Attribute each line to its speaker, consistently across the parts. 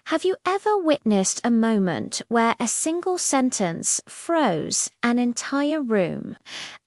Speaker 1: Have you ever witnessed a moment where a single sentence froze an entire room?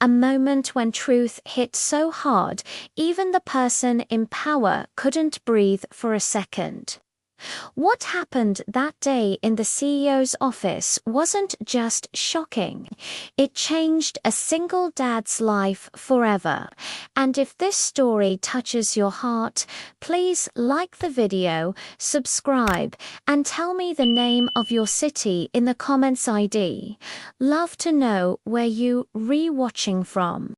Speaker 1: A moment when truth hit so hard, even the person in power couldn't breathe for a second. What happened that day in the CEO's office wasn't just shocking. It changed a single dad's life forever. And if this story touches your heart, please like the video, subscribe, and tell me the name of your city in the comments ID. Love to know where you re-watching from.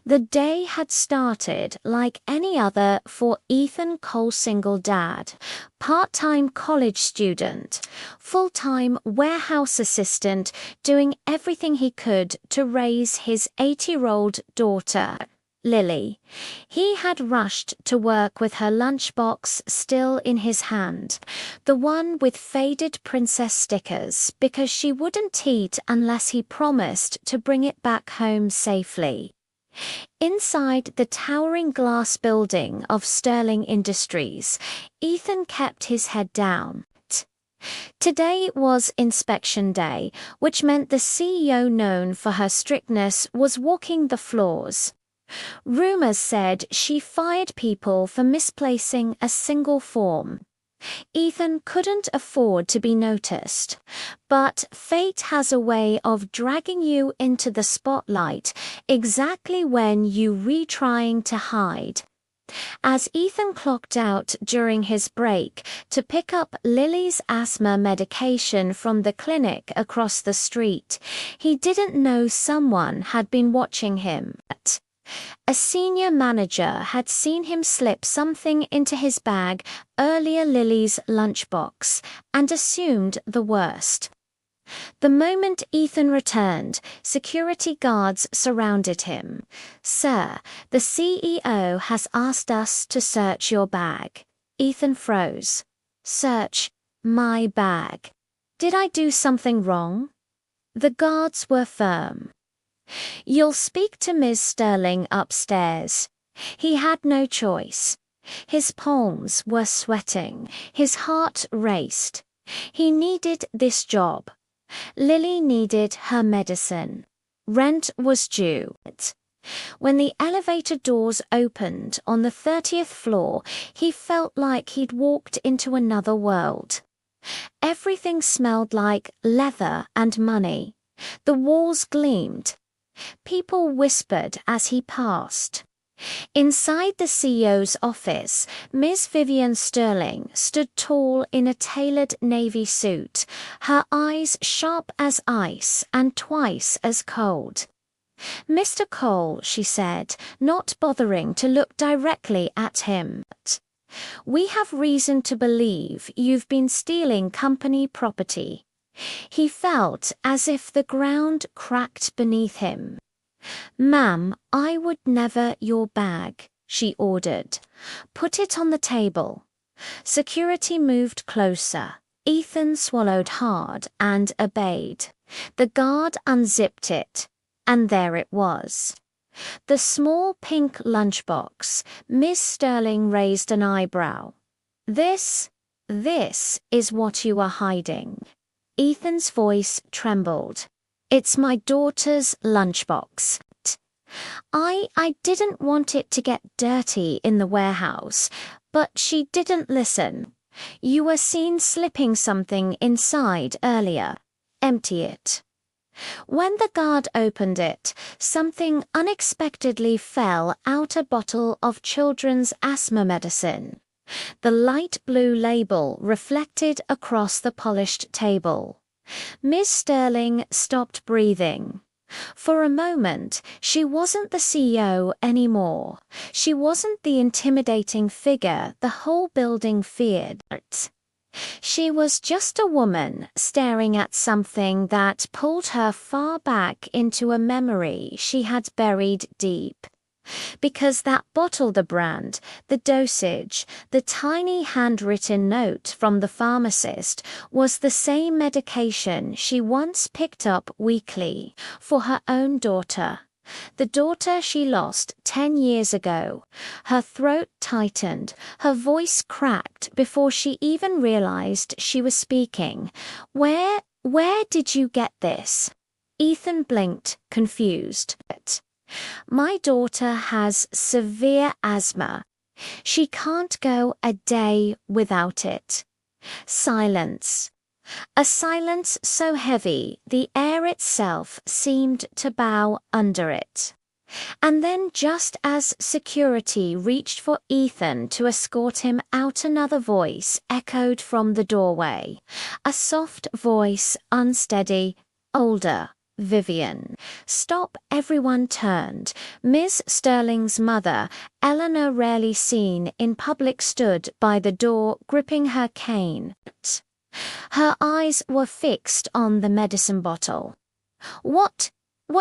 Speaker 1: The day had started like any other for Ethan Cole, single dad. Part-time college student, full-time warehouse assistant, doing everything he could to raise his 8-year-old daughter, Lily. He had rushed to work with her lunchbox still in his hand, the one with faded princess stickers, because she wouldn't eat unless he promised to bring it back home safely. Inside the towering glass building of Sterling Industries, Ethan kept his head down. Today was inspection day, which meant the CEO, known for her strictness, was walking the floors. Rumors said she fired people for misplacing a single form. Ethan couldn't afford to be noticed, but fate has a way of dragging you into the spotlight exactly when you retrying to hide. As Ethan clocked out during his break to pick up Lily's asthma medication from the clinic across the street, he didn't know someone had been watching him. A senior manager had seen him slip something into his bag, earlier Lily's lunchbox, and assumed the worst. The moment Ethan returned, security guards surrounded him. "Sir, the CEO has asked us to search your bag." Ethan froze. "Search my bag? Did I do something wrong?" The guards were firm. "You'll speak to Ms. Sterling upstairs." He had no choice. His palms were sweating. His heart raced. He needed this job. Lily needed her medicine. Rent was due. When the elevator doors opened on the 30th floor, he felt like he'd walked into another world. Everything smelled like leather and money. The walls gleamed. People whispered as he passed. Inside the CEO's office, Ms. Vivian Sterling stood tall in a tailored navy suit, her eyes sharp as ice and twice as cold. "Mr. Cole," she said, not bothering to look directly at him, "we have reason to believe you've been stealing company property." He felt as if the ground cracked beneath him. "Ma'am, I would never your bag," she ordered. "Put it on the table." Security moved closer. Ethan swallowed hard and obeyed. The guard unzipped it, and there it was. The small pink lunchbox. Miss Sterling raised an eyebrow. This is what you are hiding." Ethan's voice trembled. "It's my daughter's lunchbox. I didn't want it to get dirty in the warehouse, but she didn't listen. You were seen slipping something inside earlier. Empty it." When the guard opened it, something unexpectedly fell out: a bottle of children's asthma medicine. The light blue label reflected across the polished table. Miss Sterling stopped breathing. For a moment, she wasn't the CEO anymore. She wasn't the intimidating figure the whole building feared. She was just a woman staring at something that pulled her far back into a memory she had buried deep. Because that bottle, the brand, the dosage, the tiny handwritten note from the pharmacist was the same medication she once picked up weekly for her own daughter. The daughter she lost 10 years ago. Her throat tightened, her voice cracked before she even realized she was speaking. Where did you get this? Ethan blinked, confused. My daughter has severe asthma. She can't go a day without it. Silence. A silence so heavy the air itself seemed to bow under it. And then just as security reached for Ethan to escort him out, another voice echoed from the doorway. A soft voice, unsteady, older. Vivian. Stop. Everyone turned. Miss Sterling's mother, Eleanor, rarely seen in public, stood by the door gripping her cane. Her eyes were fixed on the medicine bottle. What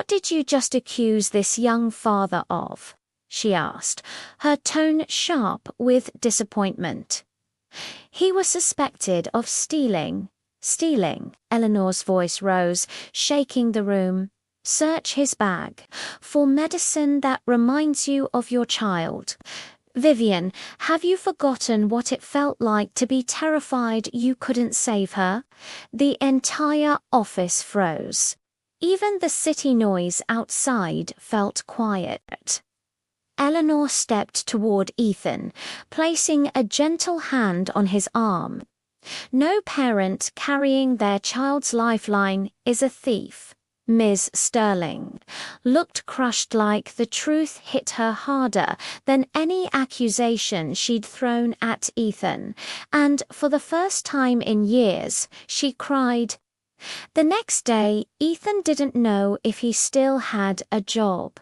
Speaker 1: did you just accuse this young father of? She asked, her tone sharp with disappointment. He was suspected of stealing. Stealing, Eleanor's voice rose, shaking the room. Search his bag for medicine that reminds you of your child. Vivian, have you forgotten what it felt like to be terrified you couldn't save her? The entire office froze. Even the city noise outside felt quiet. Eleanor stepped toward Ethan, placing a gentle hand on his arm. No parent carrying their child's lifeline is a thief. Ms. Sterling looked crushed, like the truth hit her harder than any accusation she'd thrown at Ethan, and for the first time in years, she cried. The next day, Ethan didn't know if he still had a job.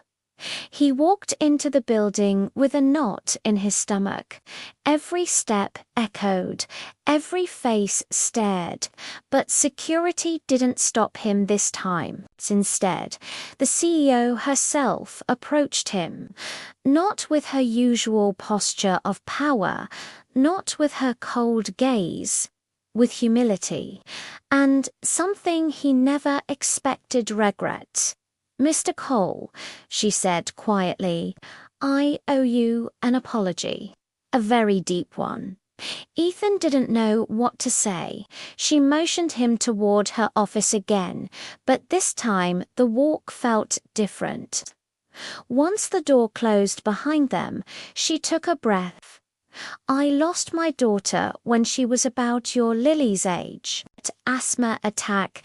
Speaker 1: He walked into the building with a knot in his stomach. Every step echoed, every face stared, but security didn't stop him this time. Instead, the CEO herself approached him, not with her usual posture of power, not with her cold gaze, with humility, and something he never expected, regret. Mr. Cole, she said quietly, I owe you an apology. A very deep one. Ethan didn't know what to say. She motioned him toward her office again, but this time the walk felt different. Once the door closed behind them, she took a breath. I lost my daughter when she was about your Lily's age. Asthma attack.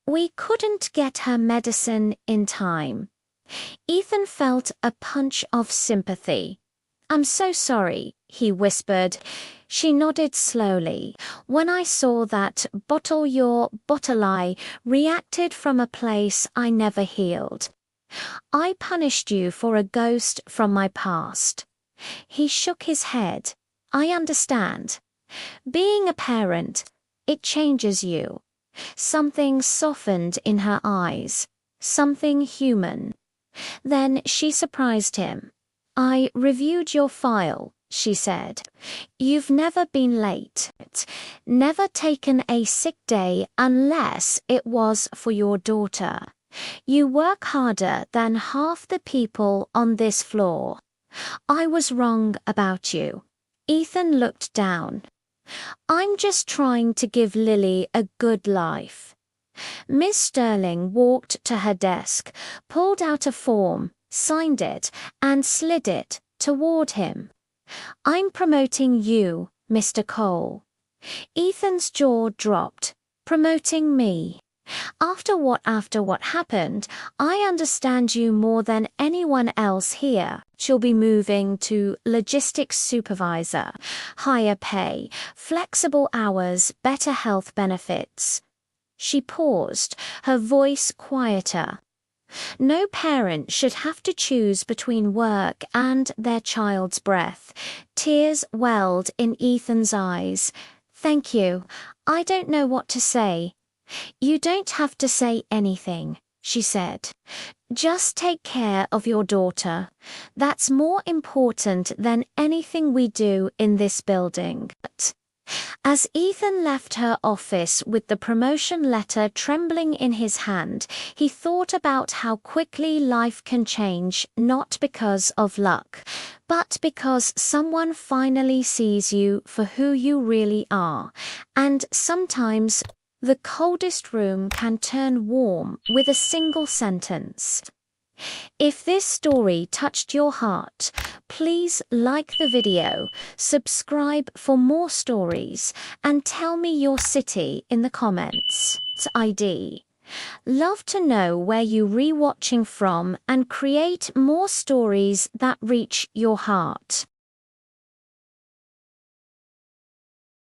Speaker 1: We couldn't get her medicine in time. Ethan felt a punch of sympathy. I'm so sorry, he whispered. She nodded slowly. When I saw that bottle, your bottle, I reacted from a place I never healed. I punished you for a ghost from my past. He shook his head. I understand. Being a parent, it changes you. Something softened in her eyes, something human. Then she surprised him. I reviewed your file, she said. You've never been late, never taken a sick day unless it was for your daughter. You work harder than half the people on this floor. I was wrong about you. Ethan looked down. I'm just trying to give Lily a good life. Miss Sterling walked to her desk, pulled out a form, signed it, and slid it toward him. I'm promoting you, Mr. Cole. Ethan's jaw dropped. Promoting me? After what happened, I understand you more than anyone else here. She'll be moving to logistics supervisor, higher pay, flexible hours, better health benefits. She paused, her voice quieter. No parent should have to choose between work and their child's breath. Tears welled in Ethan's eyes. Thank you. I don't know what to say. You don't have to say anything, she said. Just take care of your daughter. That's more important than anything we do in this building. As Ethan left her office with the promotion letter trembling in his hand, he thought about how quickly life can change, not because of luck, but because someone finally sees you for who you really are. And sometimes the coldest room can turn warm with a single sentence. If this story touched your heart, please like the video, subscribe for more stories, and tell me your city in the comments. ID. Love to know where you rewatching from and create more stories that reach your heart.